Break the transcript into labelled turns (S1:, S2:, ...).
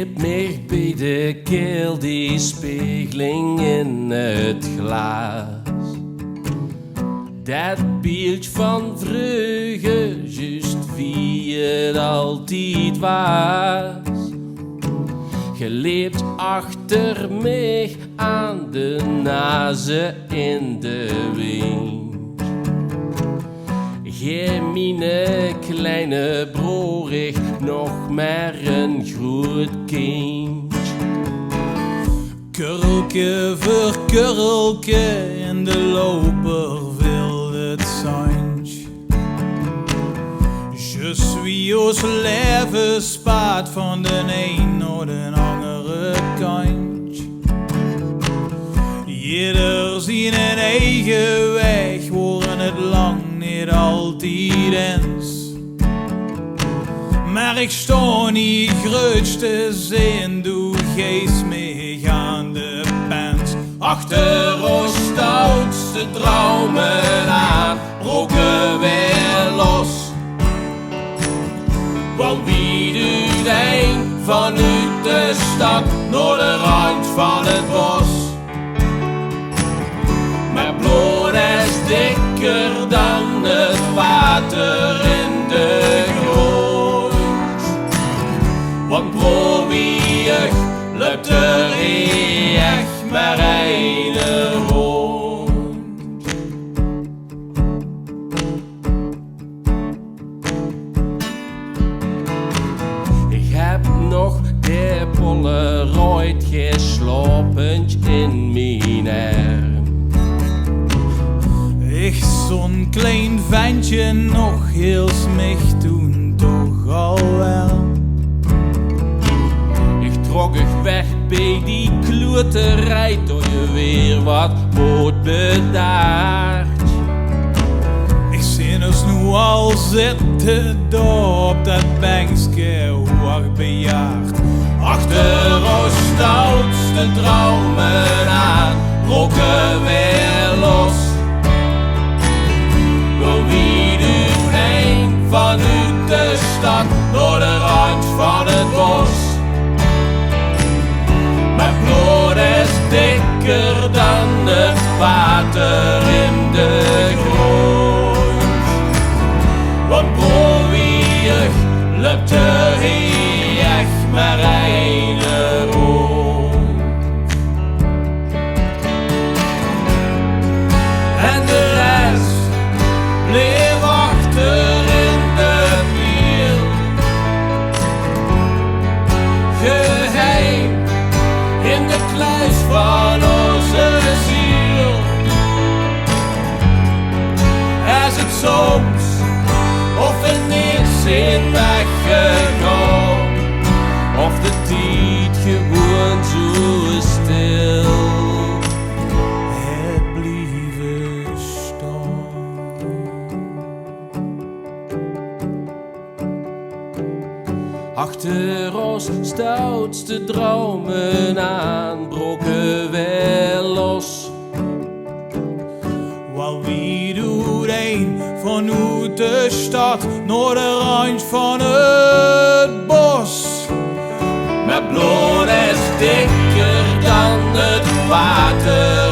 S1: Greep mij bij de keel, die spiegeling in het glas. Dat beeld van vreugde, juist wie het altijd was. Je leeft achter mij aan de naze in de wind. Gij mijn kleine broer, ik nog maar een groot kind.
S2: Kurrelke voor kurrelke in de loper wil het zijn. Je suis ons leven spaat van de een naar de andere kant. Ieder zien een eigen weg, worden het lang niet altijd eens. Maar ik sta niet grootste zin, doe geest mee aan de band.
S1: Achter ons stoutste dromen aan, broken weer los. Want wie doet een vanuit de stad naar de rand van het bos? Mijn bloed is dikker dan het water in de grond. Want probeer loopt er echt maar een rond. Ik heb nog de Polaroid geslopend in mijn arm.
S2: Ik zo'n klein ventje nog heel smig toen toch al wel.
S1: Ik trok ik weg bij die kloterij, tot je weer wat wordt bedaard.
S2: Ik zie ons nu al zitten daar op dat bankje, hoe bejaard.
S1: Achter ons stoutste dromen aan, brokken weer los. Wil wie doet een vanuit de stad naar de rand van het bos? Mijn bloed is dikker dan het water in de grond. Want probeer loopt er echt maar een rond. En de rest bleef achter in de wiel. Geheim in de kluis van onze ziel. Is het soms of er niets in weggegaan, of de tijd gewoon zo stil.
S2: Het blijven staan.
S1: Achter ons stoutste dromen aan, brokken weer los.
S2: Wel wie doet een vanuit de stad naar de rand van het bos?
S1: Mijn bloed is dikker dan het water